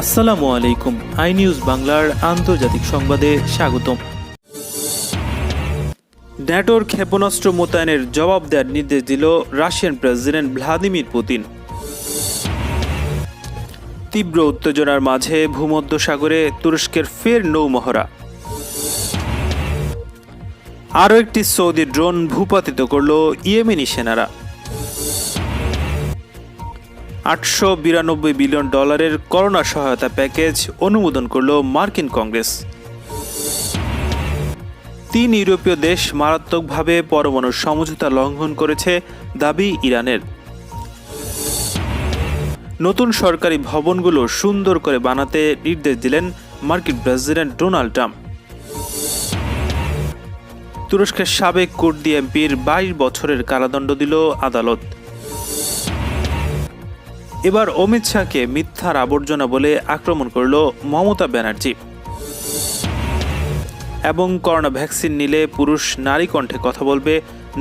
আসসালামু আলাইকুম। I news বাংলার আন্তর্জাতিক সংবাদে স্বাগতম। ন্যাটোর ক্ষেপণাস্ত্র মোতায়েনের জবাব দেওয়ার নির্দেশ দিল রাশিয়ান প্রেসিডেন্ট ভ্লাদিমির পুতিন। তীব্র উত্তেজনার মাঝে ভূমধ্যসাগরে তুরস্কের ফের নৌমহড়া। আরও একটি সৌদি ড্রোন ভূপাতিত করল ইয়েমেনি সেনারা। $892 বিলিয়ন করোনা সহায়তা প্যাকেজ অনুমোদন করল মার্কিন কংগ্রেস। 3 ইউরোপীয় দেশ মারাত্মকভাবে পরমাণু সমঝোতা লঙ্ঘন করেছে, দাবি ইরানের। নতুন সরকারি ভবনগুলো সুন্দর করে বানাতে নির্দেশ দিলেন মার্কিন প্রেসিডেন্ট ডোনাল্ড ট্রাম্প। তুরস্কের সাবেক কুর্দি এমপির 22 বছরের কারাদণ্ড দিল আদালত। এবার অমিত শাহকে মিথ্যার আবর্জনা বলে আক্রমণ করল মমতা ব্যানার্জি। এবং করোনা ভ্যাকসিন নিলে পুরুষ নারী কণ্ঠে কথা বলবে,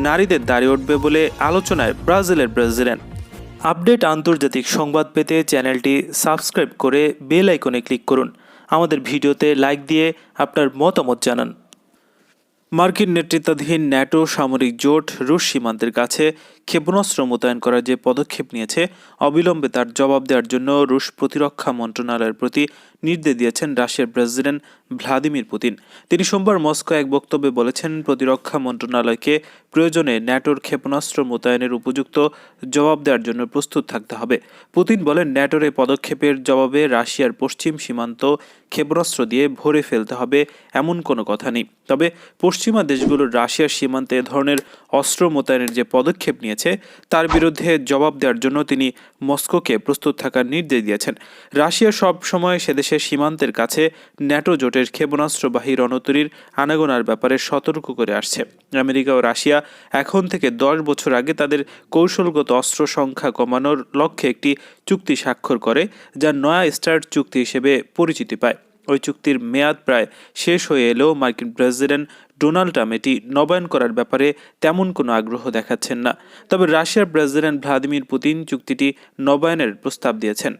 নারীদের দাঁড়িয়ে উঠবে বলে আলোচনায় ব্রাজিলের প্রেসিডেন্ট। আপডেট আন্তর্জাতিক সংবাদ পেতে চ্যানেলটি সাবস্ক্রাইব করে বেল আইকনে ক্লিক করুন। আমাদের ভিডিওতে লাইক দিয়ে আপনার মতামত জানান। মার্কিন নেতৃত্বাধীন ন্যাটো সামরিক জোট রুশ সীমান্তের কাছে ক্ষেপণাস্ত্র মোতায়েন করার যে পদক্ষেপ নিয়েছে, অবিলম্বে তার জবাব দেওয়ার জন্য রুশ প্রতিরক্ষা মন্ত্রণালয়ের প্রতি নির্দেশ দিয়েছেন রাশিয়ার প্রেসিডেন্ট ভ্লাদিমির পুতিন। তিনি সোমবার মস্কো এক বক্তব্যে বলেছেন, প্রতিরক্ষা মন্ত্রণালয়কে প্রয়োজনে ন্যাটোর ক্ষেপণাস্ত্র মোতায়েনের উপযুক্ত জবাব দেওয়ার জন্য প্রস্তুত থাকতে হবে। পুতিন বলেন, ন্যাটোর এই পদক্ষেপের জবাবে রাশিয়ার পশ্চিম সীমান্ত ক্ষেপণাস্ত্র দিয়ে ভরে ফেলতে হবে এমন কোনো কথা নেই। তবে পশ্চিমা দেশগুলোর রাশিয়ার সীমান্তে এ ধরনের অস্ত্র মোতায়েনের যে পদক্ষেপ নিয়েছে তার বিরুদ্ধে জবাব দেওয়ার জন্য তিনি মস্কোকে প্রস্তুত থাকার নির্দেশ দিয়েছেন। রাশিয়া সব সময় সেদেশের সীমান্তের কাছে ন্যাটো জোটের ক্ষেপণাস্ত্রবাহী রণতরীর আনাগোনার ব্যাপারে সতর্ক করে আসছে। আমেরিকা ও রাশিয়া এখন থেকে 10 বছর আগে তাদের কৌশলগত অস্ত্র সংখ্যা কমানোর লক্ষ্যে একটি চুক্তি স্বাক্ষর করে, যা নয়া স্টার্ট চুক্তি হিসেবে পরিচিতি পায়। ওই চুক্তির মেয়াদ প্রায় শেষ হয়ে এলেও মার্কিন প্রেসিডেন্ট ডোনাল্ড ট্রাম্প এটি নবায়ন করার ব্যাপারে তেমন কোনো আগ্রহ দেখাচ্ছেন না। তবে রাশিয়ার প্রেসিডেন্ট ভ্লাদিমির পুতিন চুক্তিটি নবায়নের প্রস্তাব দিয়েছেন।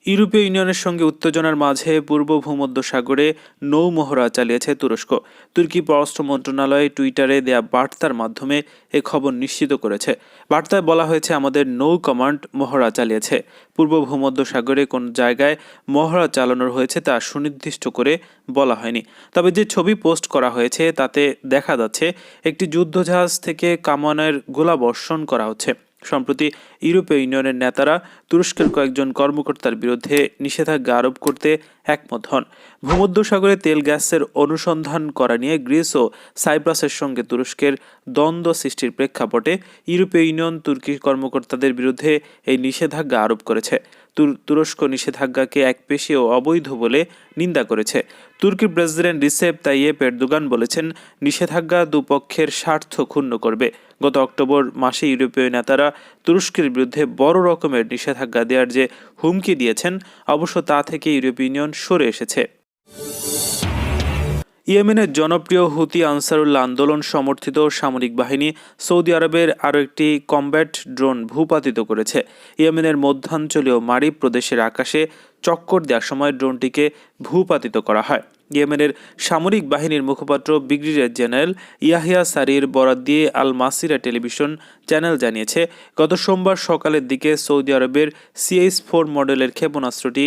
ইউরোপীয় ইউনিয়নের সঙ্গে উত্তেজনার মাঝে পূর্ব ভূমধ্যসাগরে নৌমহড়া চালিয়েছে তুরস্ক। তুর্কি পররাষ্ট্র মন্ত্রণালয় টুইটারে দেয়া বার্তার মাধ্যমে এ খবর নিশ্চিত করেছে। বার্তায় বলা হয়েছে, আমাদের নৌ কমান্ড মহড়া চালিয়েছে। পূর্ব ভূমধ্যসাগরে কোন জায়গায় মহড়া চালানো হয়েছে তা সুনির্দিষ্ট করে বলা হয়নি। তবে যে ছবি পোস্ট করা হয়েছে তাতে দেখা যাচ্ছে একটি যুদ্ধজাহাজ থেকে কামানের গোলাবর্ষণ করা হচ্ছে। সম্প্রতি ইউরোপীয় ইউনিয়নের নেতারা তুরস্কের কয়েকজন কর্মকর্তার বিরুদ্ধে নিষেধাজ্ঞা আরোপ করতে একমত হন। ভূমধ্যসাগরে তেল গ্যাসের অনুসন্ধান করা নিয়ে গ্রিস ও সাইপ্রাসের সঙ্গে তুরস্কের দ্বন্দ্ব সৃষ্টির প্রেক্ষাপটে ইউরোপীয় ইউনিয়ন তুর্কি কর্মকর্তাদের বিরুদ্ধে এই নিষেধাজ্ঞা আরোপ করেছে। তুরস্ক নিষেধাজ্ঞাকে একপেশে ও অবৈধ বলে নিন্দা করেছে। তুর্কির প্রেসিডেন্ট রিসেপ তাইয়েপ এরদোগান বলেছেন, নিষেধাজ্ঞা দুপক্ষের স্বার্থ ক্ষুণ্ণ করবে। গত অক্টোবর মাসে ইউরোপীয় নেতারা তুরস্কের বিরুদ্ধে বড় রকমের নিষেধাজ্ঞা দেওয়ার যে হুমকি দিয়েছেন, অবশ্য তা থেকে ইউরোপীয় ইউনিয়ন সরে এসেছে। ইয়েমেনের জনপ্রিয় হুতি আনসারুল্লাহ আন্দোলন সমর্থিত সামরিক বাহিনী সৌদি আরবের আরও একটি কমব্যাট ড্রোন ভূপাতিত করেছে। ইয়েমেনের মধ্যাঞ্চলীয় মারিব প্রদেশের আকাশে চক্কর দেওয়ার সময় ড্রোনটিকে ভূপাতিত করা হয়। ইয়েমেনের সামরিক বাহিনীর মুখপাত্র ব্রিগেডিয়ার জেনারেল ইয়াহিয়া সারির বরাত দিয়ে আল মাসিরা টেলিভিশন চ্যানেল জানিয়েছে, গত সোমবার সকালের দিকে সৌদি আরবের CH-4 মডেলের ক্ষেপণাস্ত্রটি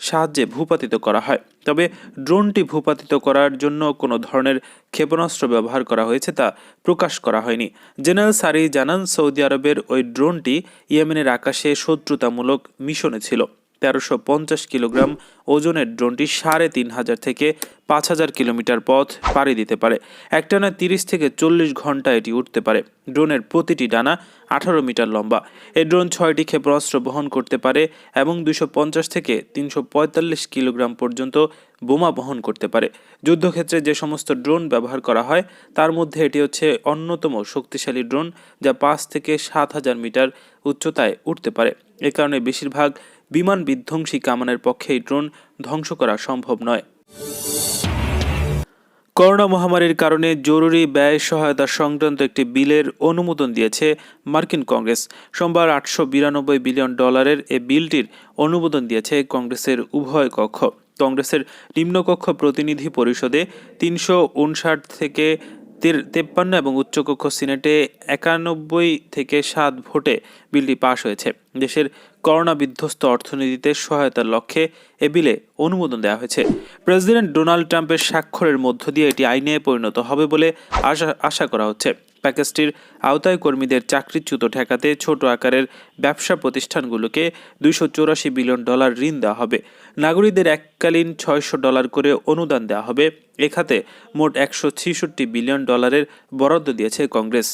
সাহায্যে ভূপাতিত করা হয়। তবে ড্রোনটি ভূপাতিত করার জন্য কোনো ধরনের ক্ষেপণাস্ত্র ব্যবহার করা হয়েছে তা প্রকাশ করা হয়নি। জেনারেল সারি জানান, সৌদি আরবের ওই ড্রোনটি ইয়েমেনের আকাশে শত্রুতামূলক মিশনে ছিল। 1350 কিলোগ্রাম ওজনের ড্রোনটি 3500 থেকে 5000 কিলোমিটার পথ পাড়ি দিতে পারে। একটানা 30 থেকে 40 ঘন্টা এটি উঠতে পারে। ড্রোনের প্রতিটি ডানা 18 মিটার লম্বা। এই ড্রোন 6টি ক্ষেপণাস্ত্র বহন করতে পারে এবং 250 থেকে 345 কিলোগ্রাম পর্যন্ত বোমা বহন করতে পারে। যুদ্ধক্ষেত্রে যে সমস্ত ড্রোন ব্যবহার করা হয় তার মধ্যে এটি হচ্ছে অন্যতম শক্তিশালী ড্রোন, যা 5 থেকে 7000 মিটার উচ্চতায় উঠতে পারে। এ কারণে বেশিরভাগ বিমান বিধ্বংসী কামানের পক্ষে এই ড্রোন ধ্বংস করা সম্ভব নয়। করোনা মহামারীর কারণে জরুরি ব্যয় সহায়তা সংক্রান্ত একটি বিলের অনুমোদন দিয়েছে মার্কিন কংগ্রেস। সোমবার $892 বিলিয়ন এ বিলটির অনুমোদন দিয়েছে কংগ্রেসের উভয় কক্ষ। কংগ্রেসের নিম্নকক্ষ প্রতিনিধি পরিষদে 359 থেকে 53 এবং উচ্চকক্ষ সিনেটে 91-7 ভোটে বিলটি পাশ হয়েছে। দেশের করোনা বিধ্বস্ত অর্থনীতিতে সহায়তার লক্ষ্যে এ বিলে অনুমোদন দেওয়া হয়েছে। প্রেসিডেন্ট ডোনাল্ড ট্রাম্পের স্বাক্ষরের মধ্য দিয়ে এটি আইনে পরিণত হবে বলে আশা করা হচ্ছে। প্যাকেজটির আওতায় কর্মীদের চাকরিচ্যুত ঠেকাতে ছোট আকারের ব্যবসা প্রতিষ্ঠানগুলোকে $284 বিলিয়ন ঋণ দেওয়া হবে। নাগরিকদের এককালীন $600 করে অনুদান দেওয়া হবে। এ খাতে মোট $166 বিলিয়ন বরাদ্দ দিয়েছে কংগ্রেস।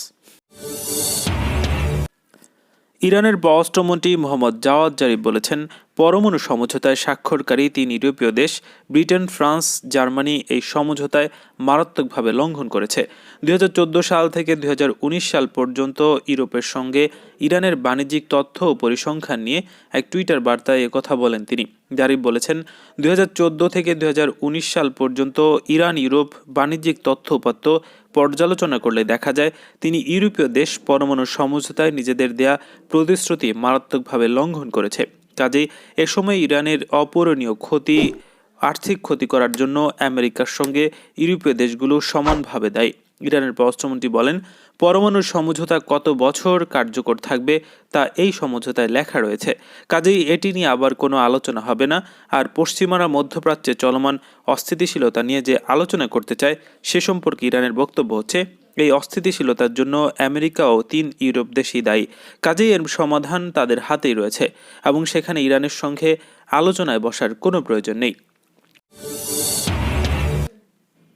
ইরানের পররাষ্ট্রমন্ত্রী মোহাম্মদ জাওয়াদ জারিফ বলেছেন, পরমাণু সমঝোতায় স্বাক্ষরকারী 3 ইউরোপীয় দেশ ব্রিটেন, ফ্রান্স, জার্মানি এই সমঝোতায় মারাত্মকভাবে লঙ্ঘন করেছে। 2014 সাল থেকে 2019 সাল পর্যন্ত ইউরোপের সঙ্গে ইরানের বাণিজ্যিক তথ্য ও পরিসংখ্যান নিয়ে এক টুইটার বার্তায় একথা বলেন তিনি। জারিফ বলেছেন, 2014 থেকে 2019 সাল পর্যন্ত ইরান ইউরোপ বাণিজ্যিক তথ্য উপাত্ত পর্যালোচনা করলে দেখা যায় তিনি ইউরোপীয় দেশ পরমাণু সমঝোতায় নিজেদের দেয়া প্রতিশ্রুতি মারাত্মকভাবে লঙ্ঘন করেছে। কাজেই এ সময় ইরানের অপূরণীয় আর্থিক ক্ষতি করার জন্য আমেরিকার সঙ্গে ইউরোপীয় দেশগুলো সমানভাবে দায়ী। ইরানের পররাষ্ট্রমন্ত্রী বলেন, পরমাণু সমঝোতা কত বছর কার্যকর থাকবে তা এই সমঝোতায় লেখা রয়েছে। কাজেই এটি নিয়ে আবার কোনো আলোচনা হবে না। আর পশ্চিমারা মধ্যপ্রাচ্যে চলমান অস্থিতিশীলতা নিয়ে যে আলোচনা করতে চায় সে সম্পর্কে ইরানের বক্তব্য হচ্ছে, এই অস্থিতিশীলতার জন্য আমেরিকা ও 3 ইউরোপ দেশই দায়ী। কাজেই এর সমাধান তাদের হাতেই রয়েছে এবং সেখানে ইরানের সঙ্গে আলোচনায় বসার কোনো প্রয়োজন নেই।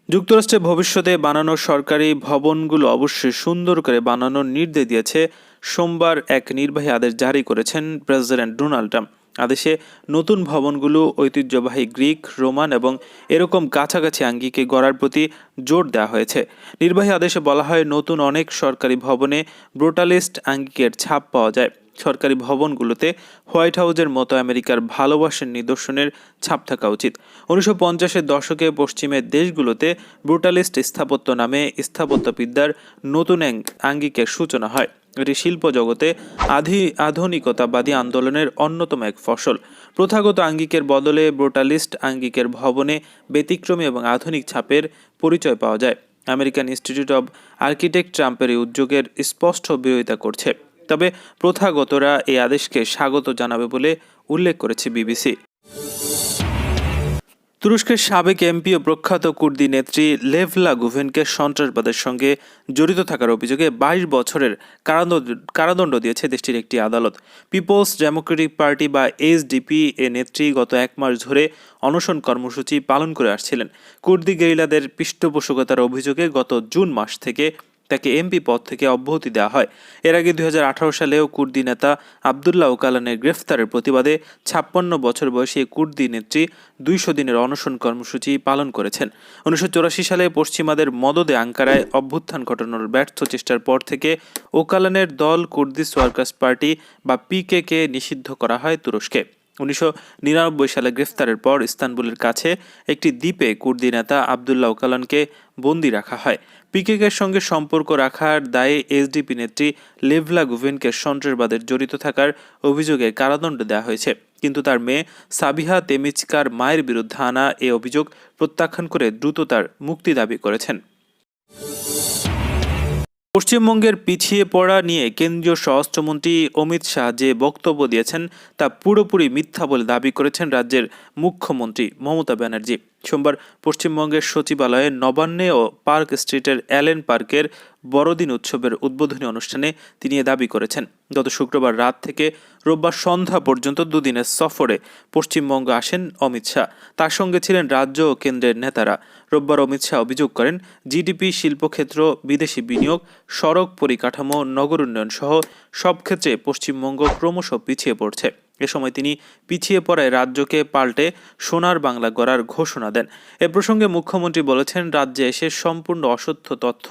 যুক্তরাষ্ট্রে ভবিষ্যতে বানানো সরকারি ভবনগুলো অবশ্যই সুন্দর করে বানানোর নির্দেশ দিয়েছে সোমবার এক নির্বাহী আদেশ জারি করেছেন প্রেসিডেন্ট ডোনাল্ড ট্রাম্প। আদেশে নতুন ভবনগুলো ঐতিহ্যবাহী গ্রিক, রোমান এবং এরকম কাছাকাছি আঙ্গিকে গড়ার প্রতি জোর দেওয়া হয়েছে। নির্বাহী আদেশে বলা হয়, নতুন অনেক সরকারি ভবনে ব্রুটালিস্ট আঙ্গিকের ছাপ পাওয়া যায়। সরকারি ভবনগুলোতে হোয়াইট হাউসের মতো আমেরিকার ভালোবাসার নিদর্শনের ছাপ থাকা উচিত। 1950-এর দশকে পশ্চিমের দেশগুলোতে ব্রুটালিস্ট স্থাপত্য নামে স্থাপত্যবিদ্যার নতুন আঙ্গিকের সূচনা হয়। এটি শিল্প জগতে আধুনিকতাবাদী আন্দোলনের অন্যতম এক ফসল। প্রথাগত আঙ্গিকের বদলে ব্রুটালিস্ট আঙ্গিকের ভবনে ব্যতিক্রমী এবং আধুনিক ছাপের পরিচয় পাওয়া যায়। আমেরিকান ইনস্টিটিউট অব আর্কিটেক্ট ট্রাম্পের এই উদ্যোগের স্পষ্ট বিরোধিতা করছে, তবে প্রথাগতরা এই আদেশকে স্বাগত জানাবে বলে উল্লেখ করেছে বিবিসি। তুরস্কের সাবেক এমপি ও প্রখ্যাত কুর্দি নেত্রী লেভলা গুভেনকে সন্ত্রাসবাদের সঙ্গে জড়িত থাকার অভিযোগে 22 বছরের কারাদণ্ড দিয়েছে দেশটির একটি আদালত। পিপলস ডেমোক্রেটিক পার্টি বা এসডিপি এ নেত্রী গত 1 মাস ধরে অনশন কর্মসূচি পালন করে আসছিলেন। কুর্দি গেরিলাদের পৃষ্ঠপোষকতার অভিযোগে গত জুন মাস থেকে তাকে এমপি পদ থেকে অব্যাহতি দেওয়া হয়। এর আগে 2018 সালেও কুর্দি নেতা আবদুল্লাহ ওকালানের গ্রেফতারের প্রতিবাদে 56 বছর বয়সী কুর্দি নেত্রী 200 দিনের অনশন কর্মসূচি পালন করেছেন। 1984 সালে পশ্চিমাদের মদদে আঙ্কারায় অভ্যুত্থান ঘটানোর ব্যর্থ চেষ্টার পর থেকে ওকালানের দল কুর্দিশ ওয়ার্কার্স পার্টি বা পিকেকে নিষিদ্ধ করা হয় তুরস্কে। 1999 সালে গ্রেফতারের পর ইস্তানবুলের কাছে একটি দ্বীপে কুর্দি নেতা আবদুল্লাহ ওকালানকে বন্দী রাখা হয়। পিকেকের সঙ্গে সম্পর্ক রাখার দায়ে এসডিপি নেত্রী লেভলা গুভেনকে সন্ত্রাসবাদের জড়িত থাকার অভিযোগে কারাদণ্ড দেওয়া হয়েছে, কিন্তু তার মেয়ে সাবিহা তেমিচকার মায়ের বিরুদ্ধে আনা এ অভিযোগ প্রত্যাখ্যান করে দ্রুত তার মুক্তি দাবি করেছেন। পশ্চিমবঙ্গের পিছিয়ে পড়া নিয়ে কেন্দ্রীয় স্বরাষ্ট্রমন্ত্রী অমিত শাহ যে বক্তব্য দিয়েছেন তা পুরোপুরি মিথ্যা বলে দাবি করেছেন রাজ্যের মুখ্যমন্ত্রী মমতা ব্যানার্জি। সোমবার পশ্চিমবঙ্গের সচিবালয়ে নবান্নে ও পার্ক স্ট্রিটের অ্যালেন পার্কের বড়দিন উৎসবের উদ্বোধনী অনুষ্ঠানে তিনি এ দাবি করেছেন। গত শুক্রবার রাত থেকে রোববার সন্ধ্যা পর্যন্ত দুদিনের সফরে পশ্চিমবঙ্গ আসেন অমিত শাহ। তার সঙ্গে ছিলেন রাজ্য ও কেন্দ্রের নেতারা। রোববার অমিত শাহ অভিযোগ করেন, জিডিপি, শিল্পক্ষেত্র, বিদেশি বিনিয়োগ, সড়ক পরিকাঠামো, নগর উন্নয়ন সহ সব ক্ষেত্রে পশ্চিমবঙ্গ ক্রমশ পিছিয়ে পড়ছে। এ সময় তিনি পিছিয়ে পড়ায় রাজ্যকে পাল্টে সোনার বাংলা গড়ার ঘোষণা দেন। এ প্রসঙ্গে মুখ্যমন্ত্রী বলেছেন, রাজ্যে এসে সম্পূর্ণ অসত্য তথ্য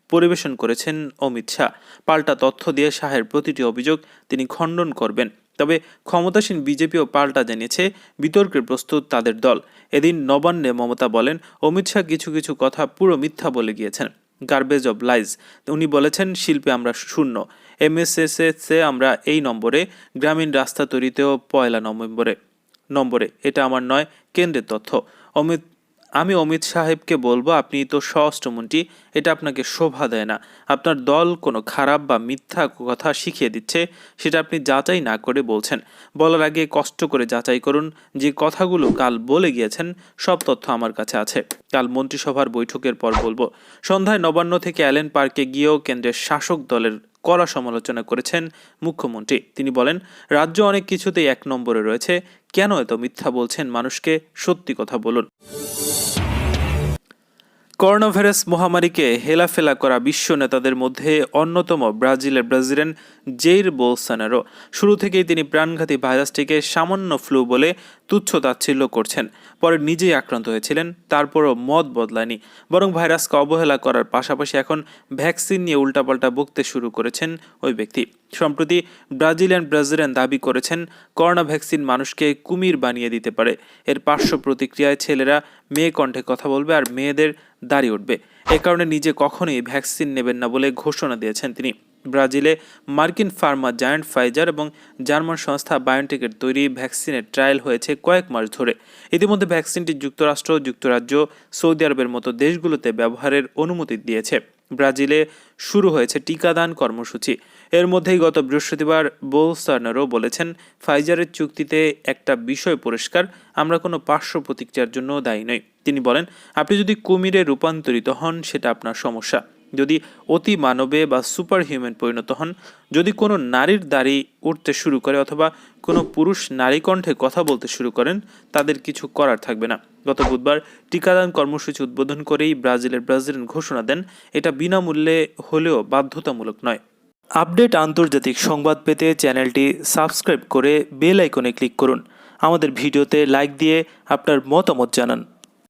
পরিবেশন করেছেন অমিত শাহ। পাল্টা তথ্য দিয়ে শাহের প্রতিটি অভিযোগ তিনি খণ্ডন করবেন। তবে ক্ষমতাসীন বিজেপিও পাল্টা জানিয়েছে বিতর্কের প্রস্তুত তাদের দল। এদিন নবান্নে মমতা বলেন, অমিত শাহ কিছু কিছু কথা পুরো মিথ্যা বলে গিয়েছেন, গার্বেজ অব লাইজ। উনি বলেছেন শিল্পে আমরা শূন্য, এমএসএসএ আমরা এই নম্বরে, গ্রামীণ রাস্তা তৈরিতেও 1 নম্বরে। এটা আমার নয়, কেন্দ্রের তথ্য। আমি অমিত সাহেবকে বলবো, আপনি তো স্বরাষ্ট্রমন্ত্রী, এটা আপনাকে শোভা দেয় না। আপনার দল কোনো খারাপ বা মিথ্যা কথা শিখিয়ে দিচ্ছে, সেটা আপনি যাচাই না করে বলছেন। বলার আগে কষ্ট করে যাচাই করুন। যে কথাগুলো কাল বলে গিয়েছেন সব তথ্য আমার কাছে আছে, কাল মন্ত্রিসভার বৈঠকের পর বলবো। সন্ধ্যায় নবান্ন থেকে অ্যালেন পার্কে গিয়েও কেন্দ্রের শাসক দলের কড়া সমালোচনা করেছেন মুখ্যমন্ত্রী। তিনি বলেন, রাজ্য অনেক কিছুতেই 1 নম্বরে রয়েছে, কেন এত মিথ্যা বলছেন মানুষকে, সত্যি কথা বলুন। করোনা ভাইরাস মহামারীকে হেলাফেলা করা বিশ্ব নেতাদের মধ্যে অন্যতম ব্রাজিলের প্রেসিডেন্ট জেইর বোলসোনারো। শুরু থেকেই তিনি প্রাণঘাতী ভাইরাসটিকে সামান্য ফ্লু বলে তুচ্ছ তাচ্ছিল্য করছেন। পরে নিজেই আক্রান্ত হয়েছিলেন, তারপরও মত বদলায়নি, বরং ভাইরাসকে অবহেলা করার পাশাপাশি এখন ভ্যাকসিন নিয়ে উল্টাপাল্টা বকতে শুরু করেছেন ওই ব্যক্তি। সম্প্রতি ব্রাজিলিয়ান প্রেসিডেন্ট দাবি করেছেন করোনা ভ্যাকসিন মানুষকে কুমির বানিয়ে দিতে পারে। এর পার্শ্ব প্রতিক্রিয়ায় ছেলেরা মেয়ে কণ্ঠে কথা বলবে আর মেয়েদের দাড়ি উঠবে। এ কারণে নিজে কখনোই ভ্যাকসিন নেবেন না বলে ঘোষণা দিয়েছেন তিনি। ব্রাজিলে মার্কিন ফার্মা জায়ান্ট ফাইজার এবং জার্মান সংস্থা বায়োনটেকের তৈরি ভ্যাকসিনের ট্রায়াল হয়েছে কয়েক মাস ধরে। ইতিমধ্যে ভ্যাকসিনটি যুক্তরাষ্ট্র, যুক্তরাজ্য, সৌদি আরবের মতো দেশগুলোতে ব্যবহারের অনুমতি দিয়েছে। ব্রাজিলে শুরু হয়েছে টিকাদান কর্মসূচি। এর মধ্যেই গত বৃহস্পতিবার বোলসোনারো বলেছেন, ফাইজারের চুক্তিতে একটা বিষয় পরিষ্কার, আমরা কোনো পার্শ্ব প্রতিক্রিয়ার জন্য দায়ী নই। তিনি বলেন, আপনি যদি কুমিরে রূপান্তরিত হন সেটা আপনার সমস্যা, যদি অতি মানবে বা সুপার হিউম্যান পরিণত হন, যদি কোনো নারীর দাড়ি উঠতে শুরু করে অথবা কোনো পুরুষ নারী কণ্ঠে কথা বলতে শুরু করেন, তাদের কিছু করার থাকবে না। গত বুধবার টিকাদান কর্মসূচি উদ্বোধন করেই ব্রাজিলের প্রেসিডেন্ট ঘোষণা দেন, এটা বিনামূল্যে হলেও বাধ্যতামূলক নয়। আপডেট আন্তর্জাতিক সংবাদ পেতে চ্যানেলটি সাবস্ক্রাইব করে বেল আইকনে ক্লিক করুন। আমাদের ভিডিওতে লাইক দিয়ে আপনার মতামত জানান।